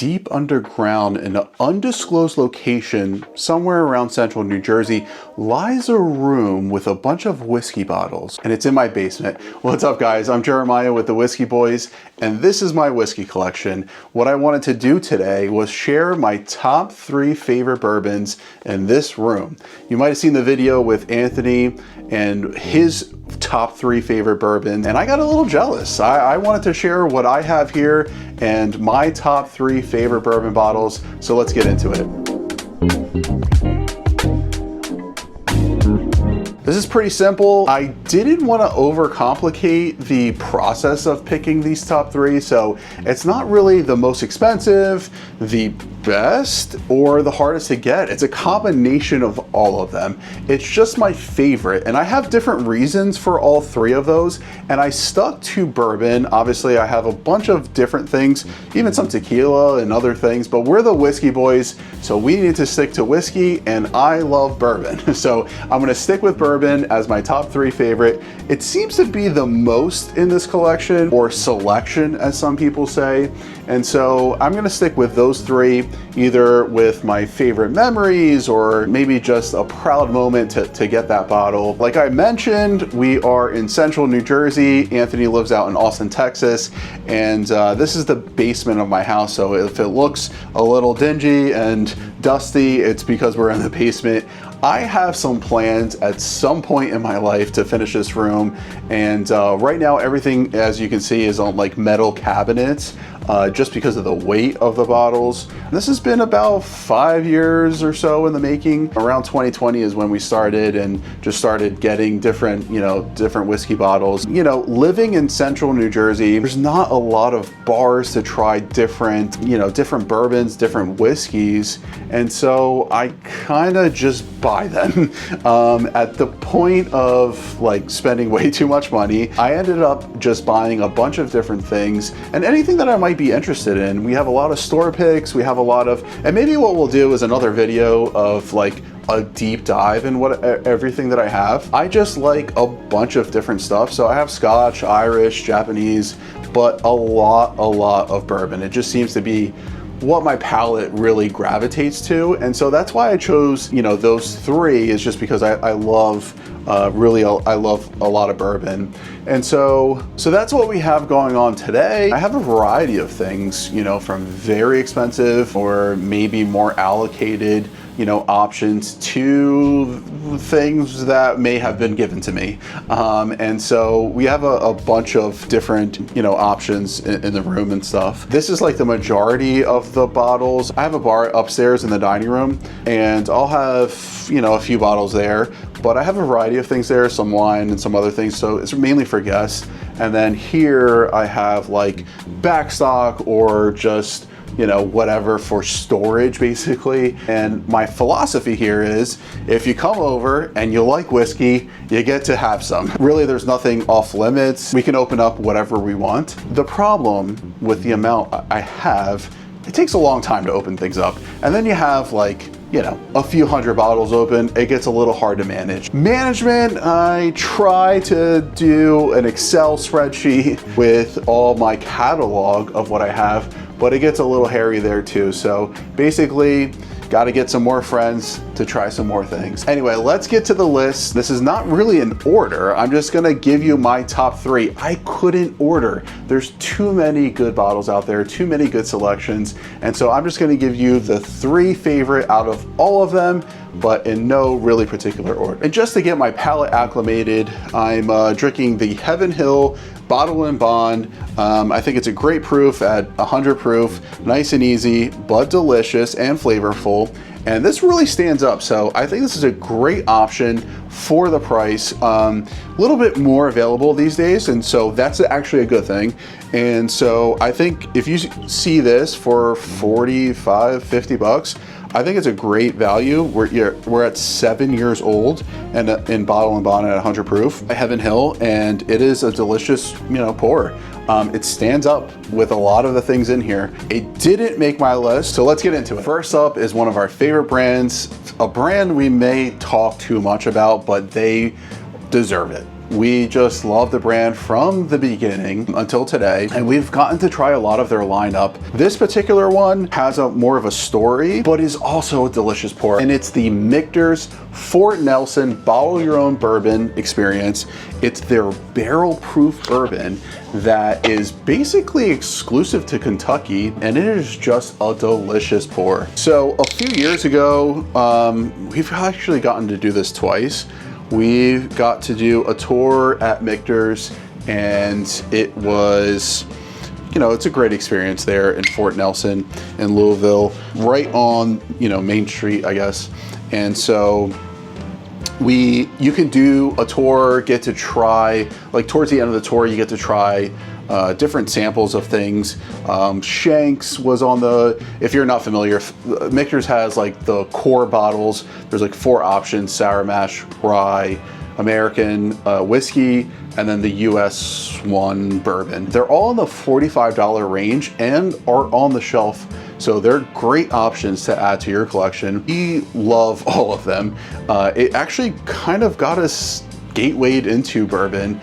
deep underground in an undisclosed location somewhere around central New Jersey lies a room with a bunch of whiskey bottles, and it's in my basement. What's up, guys? I'm Jeremiah with the Whisky Boys, and this is my whiskey collection. What I wanted to do today was share my top 3 favorite bourbons in this room. You might have seen the video with Anthony and his top 3 favorite bourbon, and I got a little jealous. I wanted to share what I have here and my top 3 favorite bourbon bottles, so let's get into it. This is pretty simple. I didn't want to overcomplicate the process of picking these top 3, so it's not really the most expensive, the best, or the hardest to get. It's a combination of all of them. It's just my favorite, and I have different reasons for all 3 of those, and I stuck to bourbon. Obviously, I have a bunch of different things, even some tequila and other things, but we're the Whiskey Boys, so we need to stick to whiskey, and I love bourbon. So I'm gonna stick with bourbon as my top 3 favorite. It seems to be the most in this collection, or selection as some people say, and so I'm gonna stick with those 3, either with my favorite memories or maybe just a proud moment to get that bottle. Like I mentioned, we are in central New Jersey. Anthony lives out in Austin, Texas, and this is the basement of my house, so if it looks a little dingy and dusty, it's because we're in the basement. I have some plans at some point in my life to finish this room, and right now everything, as you can see, is on like metal cabinets, just because of the weight of the bottles. This has been about 5 years or so in the making. Around 2020 is when we started and just started getting different, different whiskey bottles. Living in central New Jersey, there's not a lot of bars to try different, different bourbons, different whiskeys, and so I kind of just buy them. At the point of like spending way too much money, I ended up just buying a bunch of different things, and anything that I might be interested in. We have a lot of store picks, we have a lot of, and maybe what we'll do is another video of like a deep dive in everything that I have. I just like a bunch of different stuff. So I have Scotch, Irish, Japanese, but a lot of bourbon. It just seems to be what my palate really gravitates to, and so that's why I chose those 3, is just because I love I love a lot of bourbon. And so that's what we have going on today. I have a variety of things, from very expensive or maybe more allocated options to things that may have been given to me. And so we have a bunch of different, options in the room and stuff. This is like the majority of the bottles. I have a bar upstairs in the dining room, and I'll have, a few bottles there, but I have a variety of things there, some wine and some other things. So it's mainly for guests. And then here I have like backstock or just whatever for storage, basically. And my philosophy here is, if you come over and you like whiskey, you get to have some. Really, there's nothing off limits. We can open up whatever we want. The problem with the amount I have, it takes a long time to open things up. And then you have like, a few hundred bottles open, it gets a little hard to manage. Management, I try to do an Excel spreadsheet with all my catalog of what I have, but it gets a little hairy there too. So basically, got to get some more friends to try some more things. Anyway, let's get to the list. This is not really an order. I'm just gonna give you my top 3. I couldn't order. There's too many good bottles out there, too many good selections. And so I'm just gonna give you the 3 favorite out of all of them, but in no really particular order. And just to get my palate acclimated, I'm drinking the Heaven Hill Bottle and Bond. I think it's a great proof at 100 proof, nice and easy, but delicious and flavorful. And this really stands up. So I think this is a great option for the price. A little bit more available these days, and so that's actually a good thing. And so I think if you see this for 45, 50 bucks, I think it's a great value. We're at 7 years old and in Bottle and Bond at 100 proof. Heaven Hill, and it is a delicious, pour. It stands up with a lot of the things in here. It didn't make my list, so let's get into it. First up is one of our favorite brands, a brand we may talk too much about, but they deserve it. we just love the brand from the beginning until today, and we've gotten to try a lot of their lineup. This particular one has a more of a story, but is also a delicious pour, and it's the Michter's Fort Nelson Bottle Your Own Bourbon experience. It's their barrel-proof bourbon that is basically exclusive to Kentucky, and it is just a delicious pour. So a few years ago, we've actually gotten to do this twice. We got to do a tour at Michter's, and it was, you know, it's a great experience there in Fort Nelson in Louisville, right on, you know, Main Street, I guess. And so you can do a tour, get to try, like towards the end of the tour, you get to try different samples of things. Shanks was on the, if you're not familiar, Michter's has like the core bottles. There's like 4 options: sour mash, rye, American whiskey, and then the US one bourbon. They're all in the $45 range and are on the shelf. So they're great options to add to your collection. We love all of them. It actually kind of got us gatewayed into bourbon.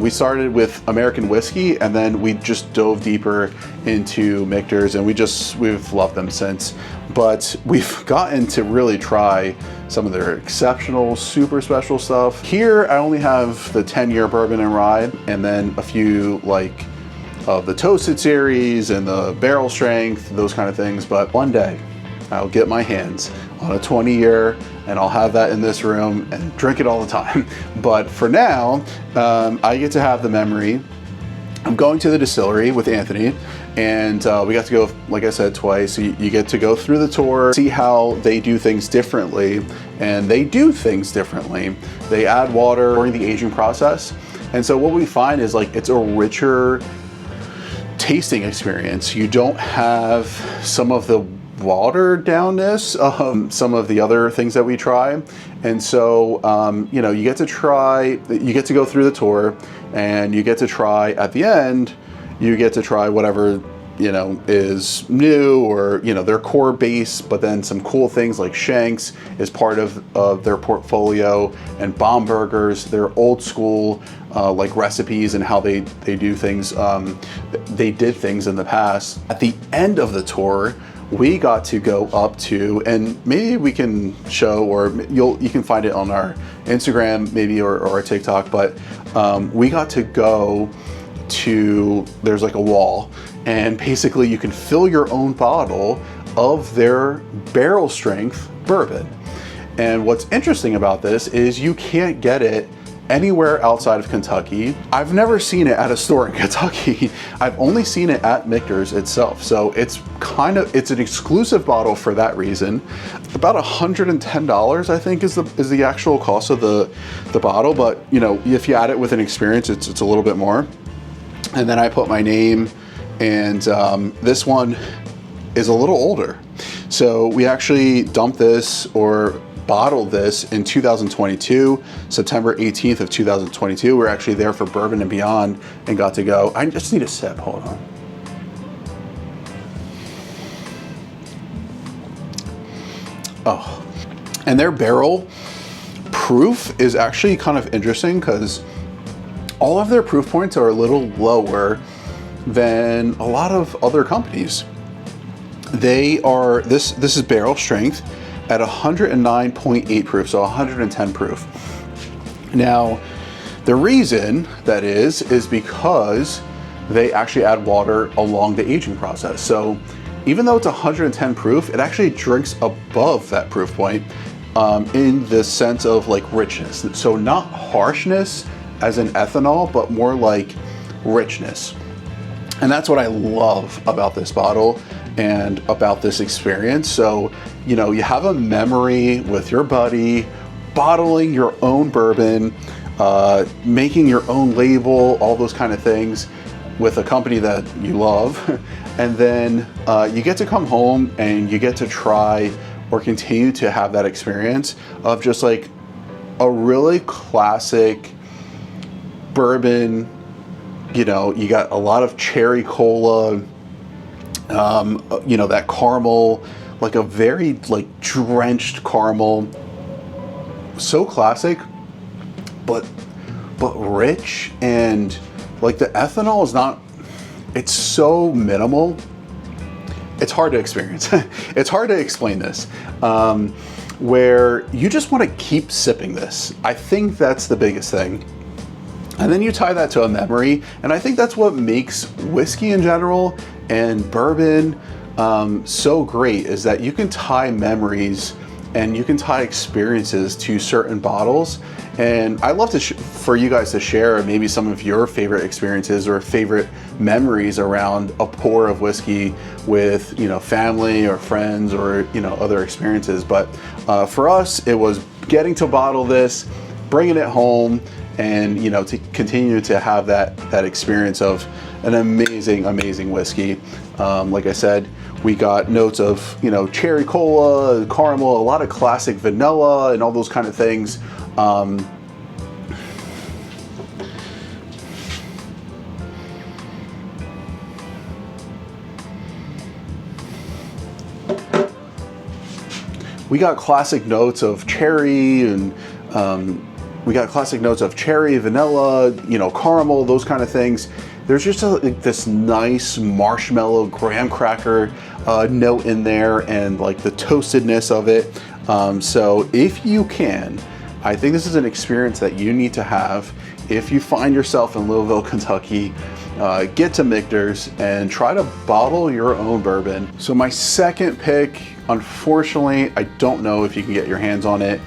We started with American whiskey, and then we just dove deeper into Michter's, and we've loved them since. But we've gotten to really try some of their exceptional, super special stuff. Here, I only have the 10-year bourbon and rye, and then a few like of the toasted series and the barrel strength, those kind of things. But one day I'll get my hands on a 20-year and I'll have that in this room and drink it all the time. But for now, I get to have the memory. I'm going to the distillery with Anthony, and we got to go, like I said, twice. So you get to go through the tour, see how they do things differently, and they do things differently. They add water during the aging process. And so what we find is like, it's a richer tasting experience. You don't have some of the watered downness of some of the other things that we try. And so, you know, you get to go through the tour, and you get to try at the end, you get to try whatever, you know, is new, or, you know, their core base, but then some cool things like Shanks is part of their portfolio, and Bombergers, their old school like recipes and how they do things. They did things in the past. At the end of the tour, we got to go up to, and maybe we can show, or you can find it on our Instagram maybe, or our TikTok, but we got to go to, there's like a wall, and basically you can fill your own bottle of their barrel strength bourbon. And what's interesting about this is you can't get it anywhere outside of Kentucky. I've never seen it at a store in Kentucky. I've only seen it at Michter's itself. So it's an exclusive bottle for that reason. About $110, I think, is the actual cost of the bottle. But, you know, if you add it with an experience, it's a little bit more. And then I put my name, and this one is a little older. So we actually dumped this, or bottled this, in 2022, September 18th of 2022. We're actually there for Bourbon and Beyond and got to go. I just need a sip, hold on. Oh, and their barrel proof is actually kind of interesting, because all of their proof points are a little lower than a lot of other companies. They are, this is barrel strength at 109.8 proof, so 110 proof. Now, the reason that is because they actually add water along the aging process. So even though it's 110 proof, it actually drinks above that proof point in the sense of like richness. So not harshness as in ethanol, but more like richness. And that's what I love about this bottle and about this experience. So, you know, you have a memory with your buddy, bottling your own bourbon, making your own label, all those kind of things with a company that you love. And then you get to come home and you get to try or continue to have that experience of just like a really classic bourbon. You know, you got a lot of cherry cola, you know, that caramel, like a very like drenched caramel. So classic, but but rich, and like the ethanol is not, it's so minimal. It's hard to experience. It's hard to explain this. Where you just want to keep sipping this. I think that's the biggest thing. And then you tie that to a memory, and I think that's what makes whiskey in general and bourbon so great, is that you can tie memories and you can tie experiences to certain bottles. And I'd love to for you guys to share maybe some of your favorite experiences or favorite memories around a pour of whiskey with, you know, family or friends or, you know, other experiences. But for us, it was getting to bottle this, bringing it home, and, you know, to continue to have that experience of an amazing whiskey. Like I said, we got notes of, you know, cherry cola, caramel, a lot of classic vanilla, and all those kind of things. We got classic notes of cherry, and we got classic notes of cherry, vanilla, you know, caramel, those kind of things. There's just this nice marshmallow graham cracker note in there, and like the toastedness of it. So if you can, I think this is an experience that you need to have. If you find yourself in Louisville, Kentucky, get to Michter's and try to bottle your own bourbon. So my second pick, unfortunately, I don't know if you can get your hands on it.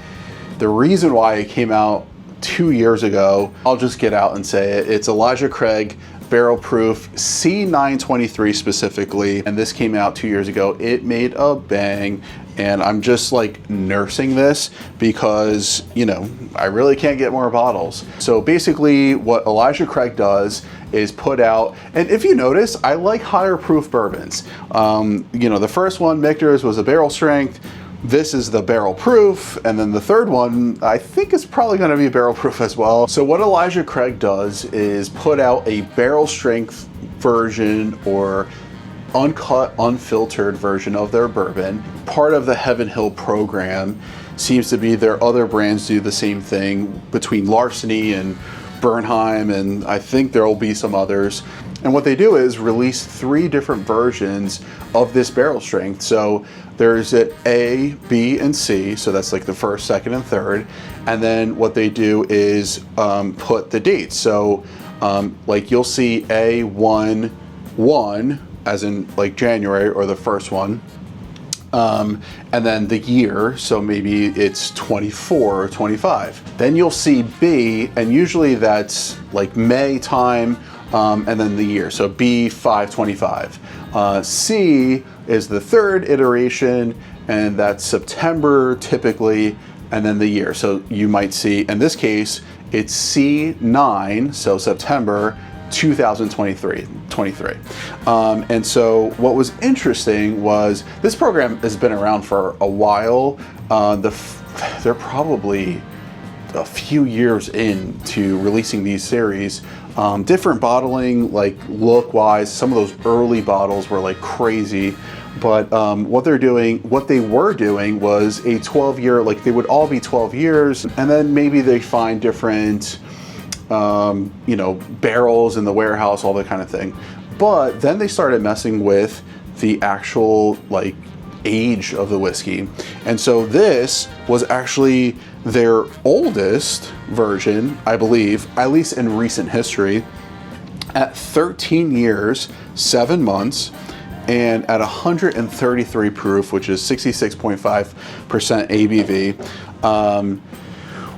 The reason why it came out 2 years ago, I'll just get out and say it. It's Elijah Craig Barrel Proof C923 specifically, and this came out 2 years ago. It made a bang, and I'm just like nursing this because, you know, I really can't get more bottles. So basically what Elijah Craig does is put out, and if you notice, I like higher proof bourbons. You know, the first one, Michter's, was a barrel strength. This is the barrel proof, and then the third one I think is probably going to be barrel proof as well. So what Elijah Craig does is put out a barrel strength version or uncut, unfiltered version of their bourbon. Part of the Heaven Hill program seems to be their other brands do the same thing between Larceny and Bernheim, and I think there will be some others. And what they do is release 3 different versions of this barrel strength. So there's it A, B, and C. So that's like the first, second, and third. And then what they do is put the dates. So like you'll see A11, as in like January, or the first one. And then the year, so maybe it's 24 or 25. Then you'll see B, and usually that's like May time, and then the year, so B525. C is the third iteration, and that's September typically, and then the year. So you might see, in this case, it's C9, so September 2023. And so what was interesting was this program has been around for a while. They're probably a few years into releasing these series. Different bottling, like look-wise, some of those early bottles were like crazy. But what they were doing was a 12-year, like they would all be 12 years, and then maybe they find different you know, barrels in the warehouse, all that kind of thing. But then they started messing with the actual like age of the whiskey. And so this was actually their oldest version, I believe, at least in recent history, at 13 years, 7 months, and at 133 proof, which is 66.5% ABV.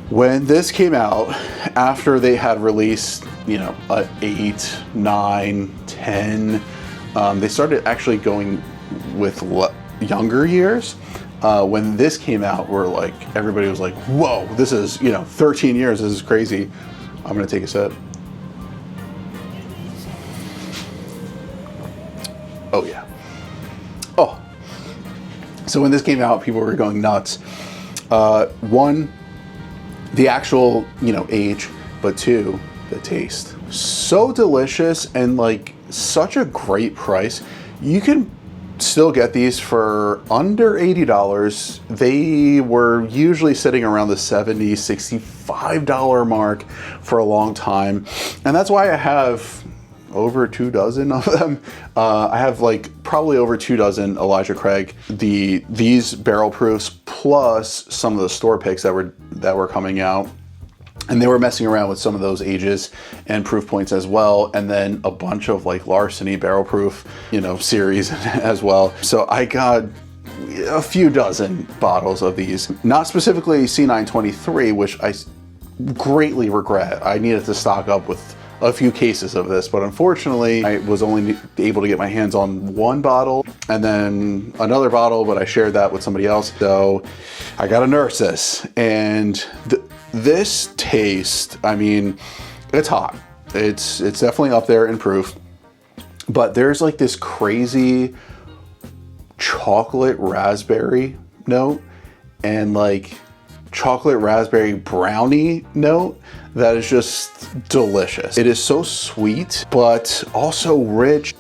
When this came out, after they had released, you know, 8, 9, 10, they started actually going with younger years. When this came out, everybody was like, whoa, this is, you know, 13 years, this is crazy. I'm gonna take a sip. Oh yeah. Oh. So when this came out, people were going nuts. One, the actual, you know, age, but 2, the taste. So delicious, and like such a great price. You can still get these for under $80. They were usually sitting around the $70, $65 mark for a long time. And that's why I have over 2 dozen of them. I have like probably over 2 dozen Elijah Craig, these barrel proofs, plus some of the store picks that were coming out. And they were messing around with some of those ages and proof points as well. And then a bunch of like Larceny barrel proof, series as well. So I got a few dozen bottles of these, not specifically C923, which I greatly regret. I needed to stock up with a few cases of this, but unfortunately I was only able to get my hands on 1 bottle and then another bottle, but I shared that with somebody else. So I got to nurse this. And this taste, I mean, it's hot. It's definitely up there in proof, but there's like this crazy chocolate raspberry note and like chocolate raspberry brownie note that is just delicious. It is so sweet, but also rich.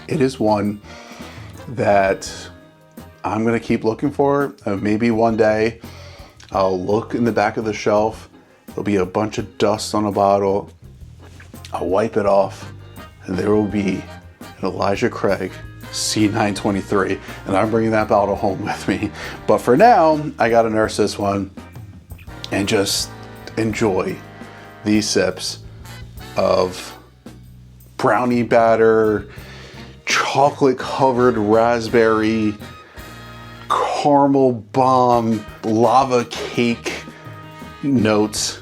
It is one that I'm gonna keep looking for. Maybe one day I'll look in the back of the shelf. There'll be a bunch of dust on a bottle. I'll wipe it off and there will be an Elijah Craig C923, and I'm bringing that bottle home with me. But for now, I gotta nurse this one and just enjoy these sips of brownie batter, chocolate covered raspberry, caramel bomb, lava cake notes.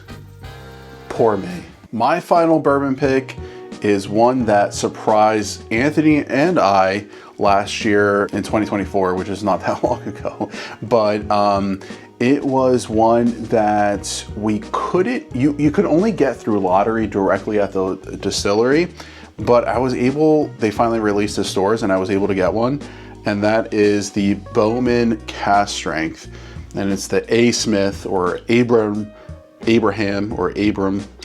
Poor me. My final bourbon pick is one that surprised Anthony and I last year in 2024, which is not that long ago. But it was one that we couldn't, you could only get through lottery directly at the distillery, but they finally released the stores and I was able to get one. And that is the Bowman cask strength. And it's the A. Smith or Abraham.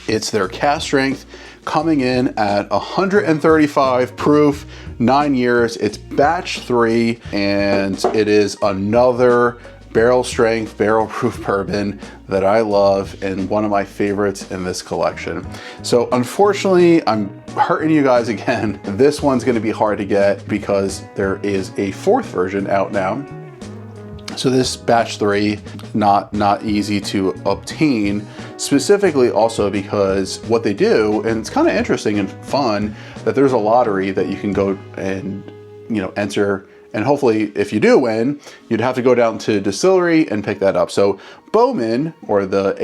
It's their cask strength, coming in at 135 proof, 9 years. It's batch 3, and it is another barrel strength, barrel proof bourbon that I love and one of my favorites in this collection. So unfortunately, I'm hurting you guys again. This one's gonna be hard to get because there is a 4th version out now. So this batch 3, not easy to obtain, specifically also because what they do, and it's kind of interesting and fun, that there's a lottery that you can go and enter, and hopefully if you do win, you'd have to go down to distillery and pick that up. So Bowman, or the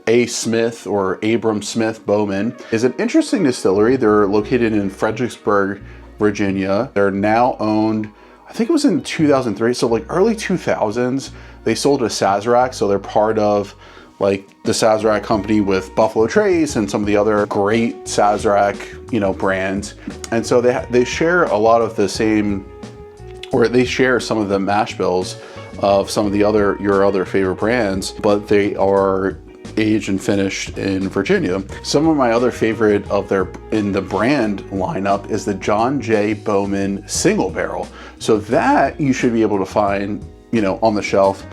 A. Smith or Abram Smith Bowman, is an interesting distillery. They're located in Fredericksburg, Virginia. They're now owned, I think it was in 2003, so like early 2000s, they sold to Sazerac, so they're part of like the Sazerac company with Buffalo Trace and some of the other great Sazerac, brands. And so they share a lot of the same, or they share some of the mash bills of some of your other favorite brands, but they are aged and finished in Virginia. Some of my other favorite in the brand lineup is the John J. Bowman single barrel. So that you should be able to find, on the shelf.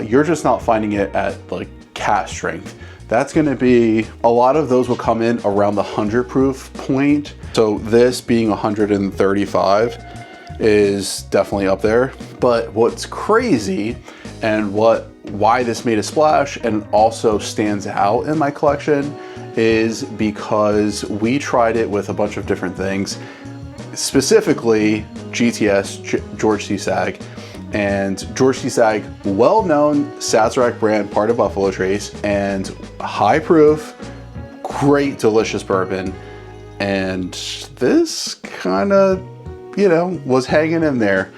You're just not finding it at like cask strength. That's gonna be, a lot of those will come in around the 100 proof point. So this being 135 is definitely up there. But what's crazy and why this made a splash and also stands out in my collection is because we tried it with a bunch of different things, specifically GTS, George C. Sag. And George C. Sag, well-known Sazerac brand, part of Buffalo Trace, and high proof, great, delicious bourbon. And this kind of, was hanging in there.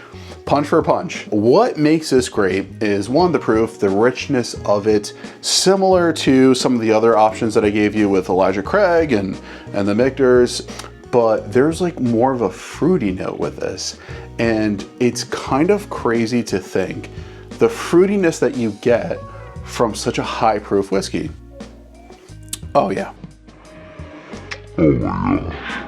Punch for punch. What makes this great is, one, the proof, the richness of it, similar to some of the other options that I gave you with Elijah Craig and the Michters, but there's like more of a fruity note with this. And it's kind of crazy to think the fruitiness that you get from such a high proof whiskey. Oh yeah. Oh my gosh.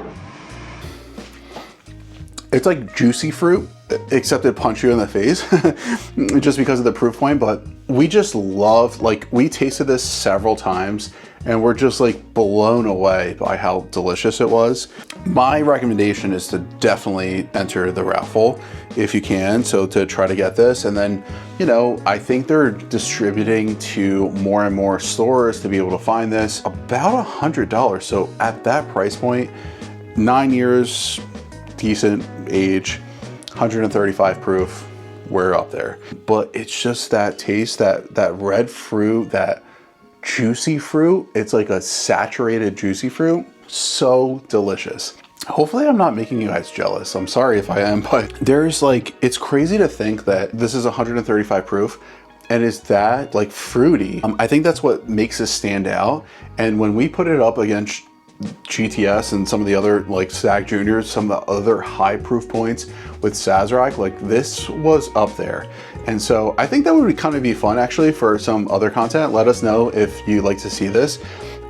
It's like juicy fruit, except it punch you in the face just because of the proof point. But we just love, like, we tasted this several times and we're just like blown away by how delicious it was. My recommendation is to definitely enter the raffle if you can, so to try to get this. And then, you know, I think they're distributing to more and more stores to be able to find this, about $100. So at that price point, 9 years, decent age, 135 proof, we're up there. But it's just that taste, that red fruit, that juicy fruit. It's like a saturated juicy fruit. So delicious. Hopefully I'm not making you guys jealous. I'm sorry if I am, but there's like, it's crazy to think that this is 135 proof and is that like fruity. I think that's what makes this stand out. And when we put it up against GTS and some of the other like Stag Juniors, some of the other high proof points with Sazerac, like this was up there. And so I think that would kind of be fun actually for some other content. Let us know if you'd like to see this.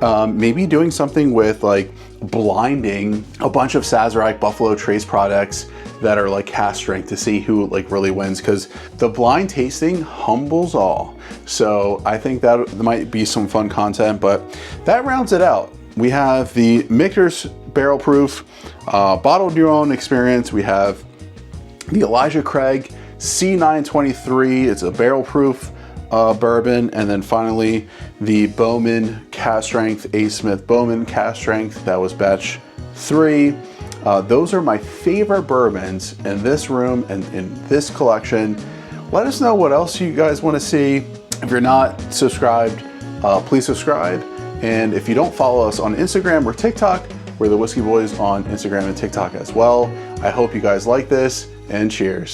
Maybe doing something with like blinding a bunch of Sazerac Buffalo Trace products that are like cask strength to see who like really wins, because the blind tasting humbles all. So I think that might be some fun content, but that rounds it out. We have the Michter's barrel proof, bottled your own experience. We have the Elijah Craig C923. It's a barrel proof bourbon. And then finally the Bowman cask strength, A. Smith Bowman cask strength. That was batch 3. Those are my favorite bourbons in this room and in this collection. Let us know what else you guys want to see. If you're not subscribed, please subscribe. And if you don't follow us on Instagram or TikTok, we're the Whisky Boys on Instagram and TikTok as well. I hope you guys like this, and cheers.